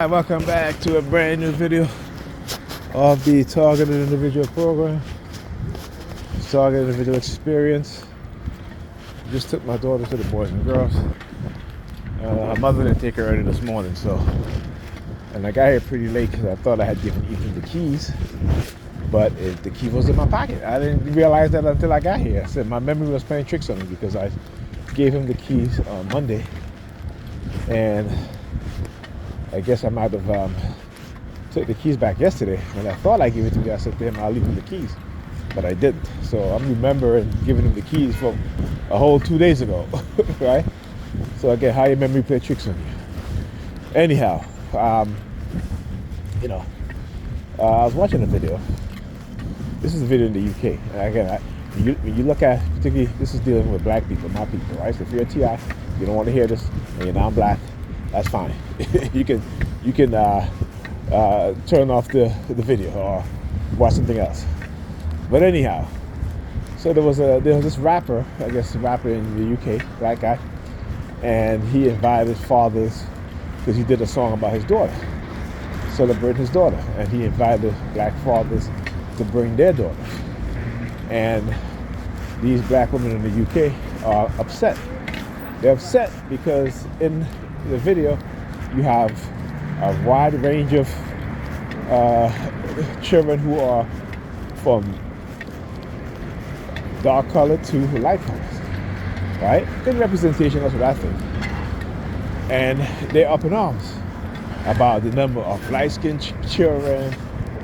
Hi, welcome back to a brand new video of the Targeted Individual Program, Targeted Individual Experience. Just took my daughter to the Boys and Girls. Her mother didn't take her early this morning, and I got here pretty late because I thought I had given Ethan the keys, but the key was in my pocket. I didn't realize that until I got here. I said my memory was playing tricks on me because I gave him the keys on Monday, and I guess I might have took the keys back yesterday. When I thought I gave it to him, I said to him, I'll leave him the keys. But I didn't. So I'm remembering giving him the keys from a whole 2 days ago, right? So again, how your memory play tricks on you. Anyhow, I was watching a video. This is a video in the UK. And again, when you look at, particularly, this is dealing with black people, my people, right? So if you're a TI, you don't want to hear this, and you're non-black, that's fine. you can turn off the video or watch something else. But anyhow, so there was this rapper, I guess a rapper in the UK, black guy, and he invited fathers because he did a song about his daughter, celebrating his daughter, and he invited black fathers to bring their daughters. And these black women in the UK are upset. They're upset because in the video you have a wide range of children who are from dark color to light colors, right? Good representation, that's what I think. And they're up in arms about the number of light-skinned children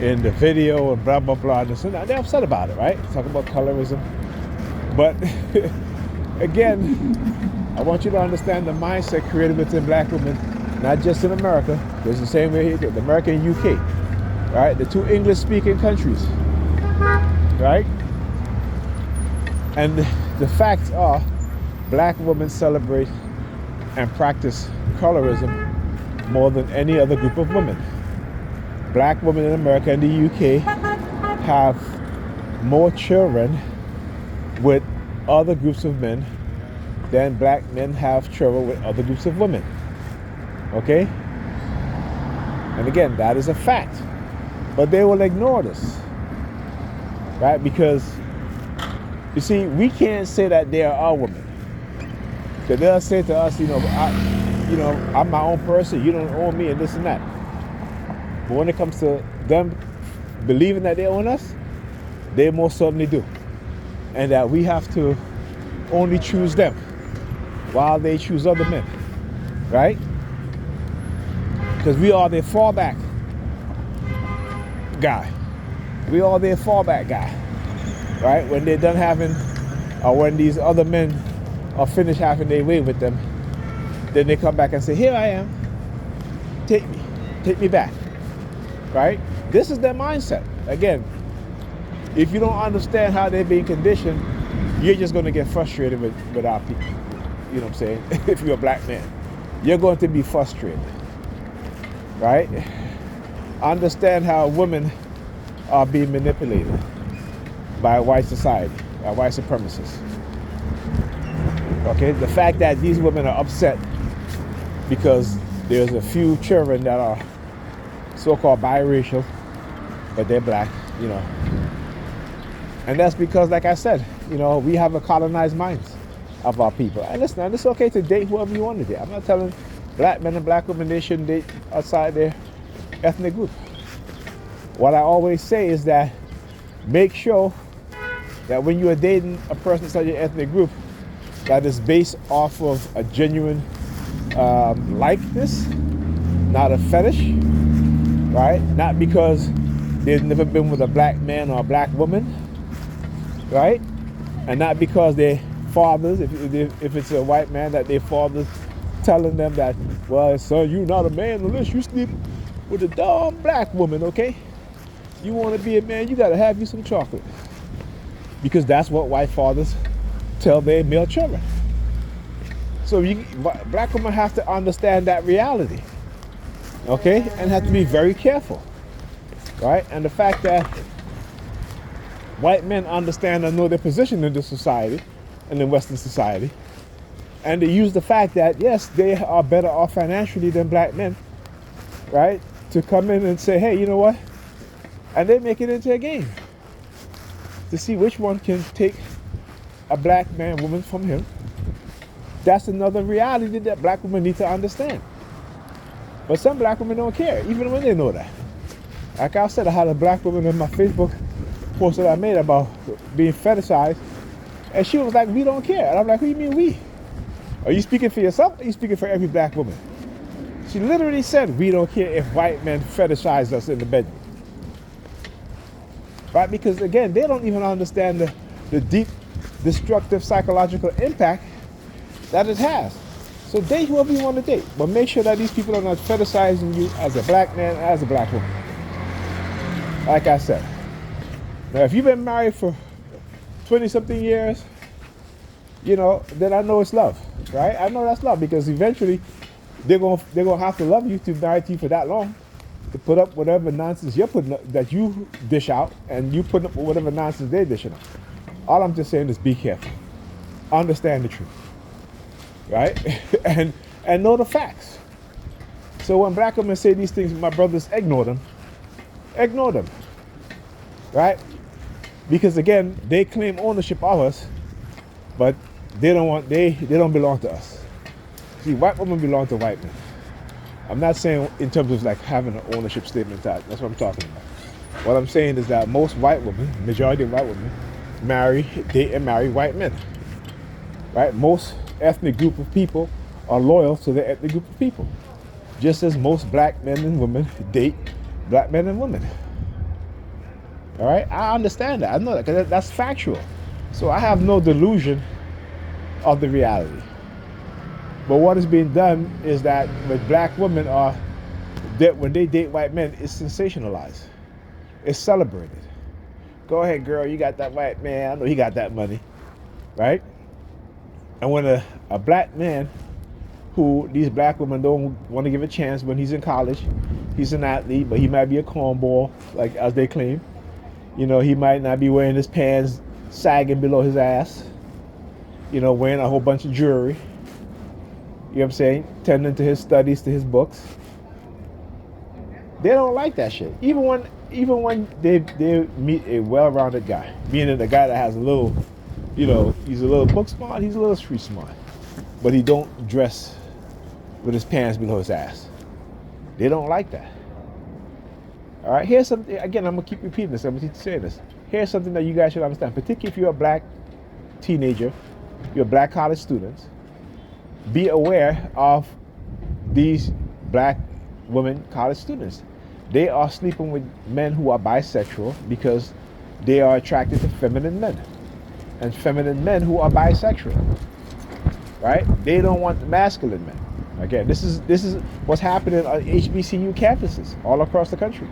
in the video and blah blah blah. And they're upset about it, right? Talking about colorism. But again, I want you to understand the mindset created within black women, not just in America. It's the same way here, America and UK, right? The two English-speaking countries, right? And the facts are, black women celebrate and practice colorism more than any other group of women. Black women in America and the UK have more children with other groups of men than black men have children with other groups of women. Okay? And again, that is a fact. But they will ignore this, right? Because, you see, we can't say that they are our women. Because they'll say to us, I'm my own person, you don't own me, and this and that. But when it comes to them believing that they own us, they most certainly do. And that we have to only choose them while they choose other men, right? Because we are their fallback guy. We are their fallback guy, right? When they're done having, or when these other men are finished having their way with them, then they come back and say, here I am, take me back, right? This is their mindset. Again, if you don't understand how they're being conditioned, you're just going to get frustrated with our people. You know what I'm saying? If you're a black man, you're going to be frustrated, right? Understand how women are being manipulated by white society, by white supremacists. Okay, the fact that these women are upset because there's a few children that are so-called biracial, but they're black, And that's because, like I said, we have a colonized minds of our people. And listen, it's okay to date whoever you want to date. I'm not telling black men and black women they shouldn't date outside their ethnic group. What I always say is that make sure that when you are dating a person outside your ethnic group, that is based off of a genuine likeness, not a fetish, right? Not because they've never been with a black man or a black woman, right? And not because their fathers, if it's a white man, that their fathers telling them that, well, son, you're not a man unless you sleep with a dumb black woman, okay? You want to be a man, you got to have you some chocolate. Because that's what white fathers tell their male children. So black women have to understand that reality, okay? And have to be very careful, right? And the fact that white men understand and know their position in this society, and in Western society, and they use the fact that, yes, they are better off financially than black men, right? To come in and say, hey, you know what? And they make it into a game to see which one can take a black man, woman from him. That's another reality that black women need to understand. But some black women don't care, even when they know that. Like I said, I had a black woman in my Facebook post that I made about being fetishized, and she was like, we don't care. And I'm like, what do you mean we? Are you speaking for yourself, or are you speaking for every black woman? She literally said, we don't care if white men fetishize us in the bedroom. Right? Because again, they don't even understand the deep, destructive psychological impact that it has. So date whoever you want to date, but make sure that these people are not fetishizing you as a black man, as a black woman. Like I said, now if you've been married for 20-something years, you know, then I know it's love, right? I know that's love because eventually they're gonna have to love you to marry you for that long, to put up whatever nonsense you're putting up, that you dish out, and you put up whatever nonsense they're dishing out. All I'm just saying is be careful, understand the truth, right? and know the facts. So when black women say these things, my brothers, ignore them, right? Because again, they claim ownership of us, but they don't belong to us. See, white women belong to white men. I'm not saying in terms of like having an ownership statement. That's what I'm talking about. What I'm saying is that most white women, majority of white women, date and marry white men. Right? Most ethnic group of people are loyal to their ethnic group of people. Just as most black men and women date black men and women. All right? I understand that. I know that because that's factual. So I have no delusion of the reality. But what is being done is that with black women when they date white men, it's sensationalized. It's celebrated. Go ahead, girl, you got that white man. I know he got that money, right? And when a black man who these black women don't want to give a chance when he's in college, he's an athlete, but he might be a cornball, like as they claim. You know, he might not be wearing his pants sagging below his ass. You know, wearing a whole bunch of jewelry. You know what I'm saying? Tending to his studies, to his books. They don't like that shit. Even when they meet a well-rounded guy, meaning a guy that has a little, you know, he's a little book smart, he's a little street smart, but he don't dress with his pants below his ass. They don't like that. All right, here's something, again, I'm gonna keep repeating this, I'm gonna keep saying this. Here's something that you guys should understand, particularly if you're a black teenager, you're a black college student. Be aware of these black women college students. They are sleeping with men who are bisexual because they are attracted to feminine men, and feminine men who are bisexual, right? They don't want masculine men. Again, this is what's happening on HBCU campuses all across the country.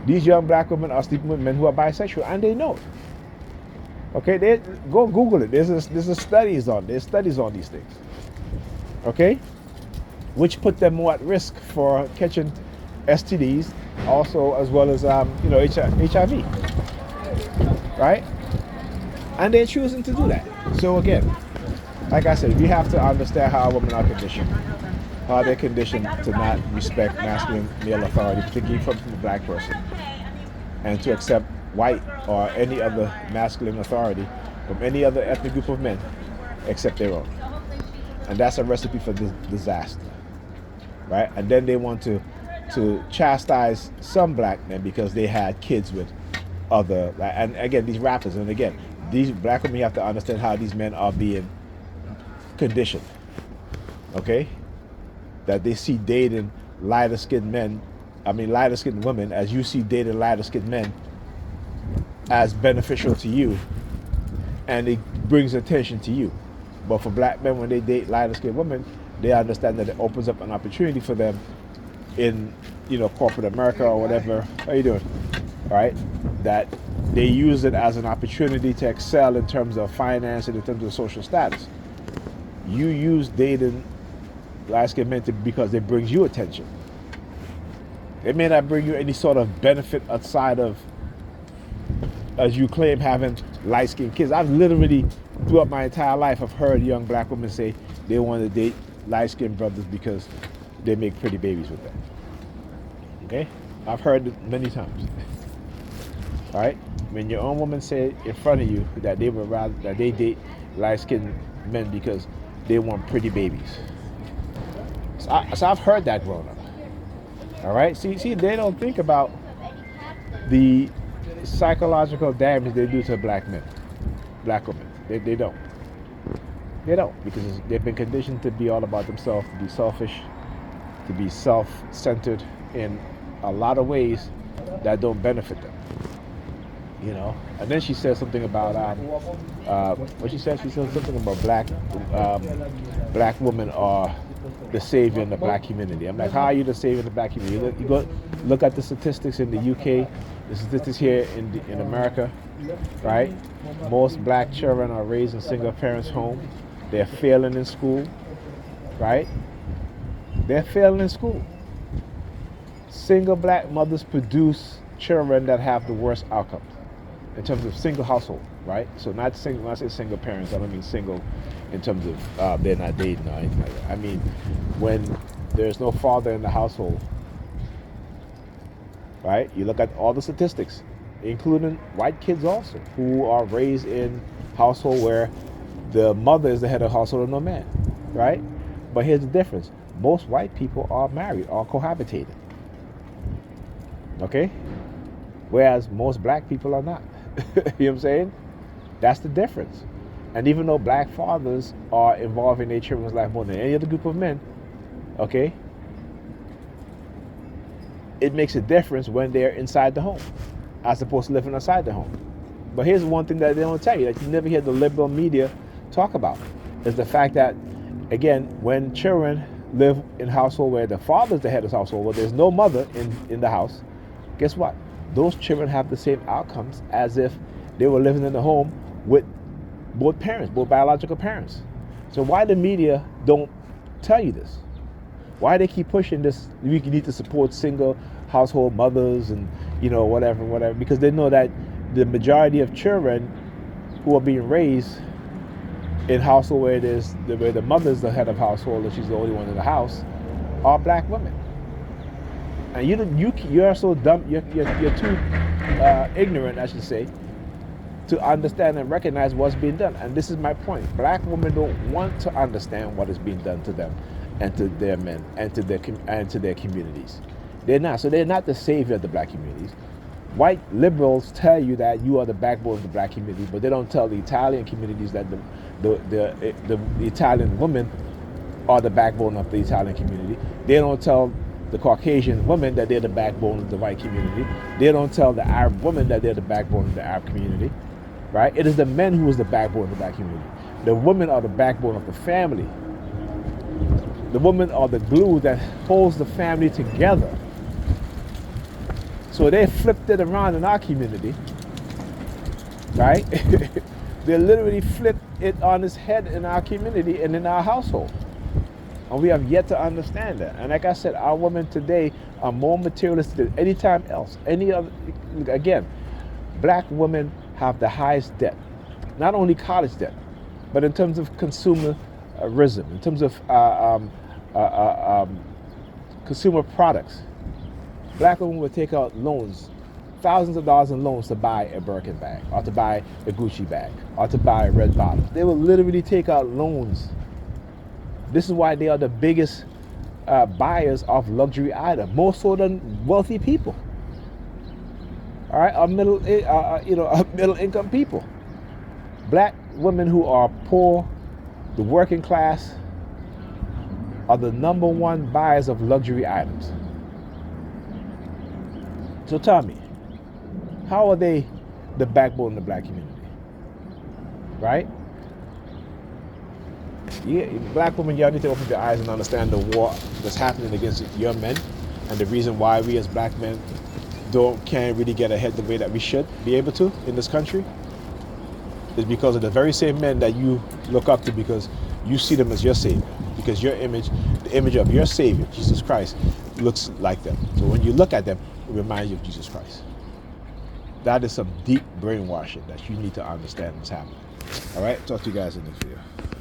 These young black women are sleeping with men who are bisexual, and they know it. Okay, go Google it. There's studies on these things. Okay, which put them more at risk for catching STDs, also as well as HIV, right? And they're choosing to do that. So again, like I said, we have to understand how women are conditioned, how they're conditioned to not respect masculine male authority, particularly from a black person, and to accept white or any other masculine authority from any other ethnic group of men except their own. And that's a recipe for disaster, right? And then they want to chastise some black men because they had kids with other, and again, these rappers, and again, these black women, you have to understand how these men are being conditioned, okay? That they see dating lighter skinned women as you see dating lighter skinned men as beneficial to you, and it brings attention to you. But for black men, when they date lighter skinned women, they understand that it opens up an opportunity for them in, corporate America or whatever. How you doing? All right, that they use it as an opportunity to excel in terms of finance and in terms of social status. You use dating light skinned men because it brings you attention. It may not bring you any sort of benefit outside of, as you claim, having light-skinned kids. I've literally, throughout my entire life, I've heard young black women say they want to date light-skinned brothers because they make pretty babies with them. Okay? I've heard it many times. All right? When your own woman say in front of you that they would rather that they date light-skinned men because they want pretty babies. So I've heard that growing up. All right? See, they don't think about the psychological damage they do to black men, black women. They don't. They don't, because they've been conditioned to be all about themselves, to be selfish, to be self-centered in a lot of ways that don't benefit them. You know. And then she said something about what she said. She said something about black women are the savior in the black community. I'm like, how are you the savior in the black community? You go look at the statistics in the UK, the statistics here in America, right? Most black children are raised in single parents' homes. They're failing in school, right? They're failing in school. Single black mothers produce children that have the worst outcomes in terms of single household, right? So not single. When I say single parents, I don't mean single in terms of they're not dating or anything like that. I mean when there's no father in the household, right? You look at all the statistics, including white kids also, who are raised in household where the mother is the head of the household and no man, right? But here's the difference. Most white people are married, are cohabitating. Okay? Whereas most black people are not. You know what I'm saying? That's the difference. And even though black fathers are involved in their children's life more than any other group of men, okay, it makes a difference when they're inside the home as opposed to living outside the home. But here's one thing that they don't tell you, that you never hear the liberal media talk about, is the fact that, again, when children live in a household where the father's the head of the household, where there's no mother in the house, guess what? Those children have the same outcomes as if they were living in the home with both parents, both biological parents. So why the media don't tell you this? Why they keep pushing this? You need to support single household mothers and whatever, because they know that the majority of children who are being raised in household where the mother's the head of household and she's the only one in the house are black women. And you're so dumb, you're too ignorant, I should say, to understand and recognize what's being done. And this is my point. Black women don't want to understand what is being done to them and to their men and to their communities. They're not. So they're not the savior of the black communities. White liberals tell you that you are the backbone of the black community, but they don't tell the Italian communities that the Italian women are the backbone of the Italian community. They don't tell the Caucasian women that they're the backbone of the white community. They don't tell the Arab women that they're the backbone of the Arab community, right? It is the men who is the backbone of the black community. The women are the backbone of the family. The women are the glue that holds the family together. So they flipped it around in our community, right? They literally flipped it on its head in our community and in our household. And we have yet to understand that. And like I said, our women today are more materialistic than any time else. Again, black women have the highest debt. Not only college debt, but in terms of consumerism, in terms of consumer products. Black women would take out loans, thousands of dollars in loans to buy a Birkin bag, or to buy a Gucci bag, or to buy a red bottom. They will literally take out loans. This is why they are the biggest buyers of luxury items, more so than wealthy people. All right, or middle income people. Black women who are poor, the working class, are the number one buyers of luxury items. So tell me, how are they the backbone of the black community? Right? Yeah, black women, y'all need to open your eyes and understand the war that's happening against your men, and the reason why we as black men can't really get ahead the way that we should be able to in this country is because of the very same men that you look up to, because you see them as your savior, because the image of your savior, Jesus Christ, looks like them. So when you look at them, it reminds you of Jesus Christ. That is some deep brainwashing that you need to understand what's happening. All right, talk to you guys in this video.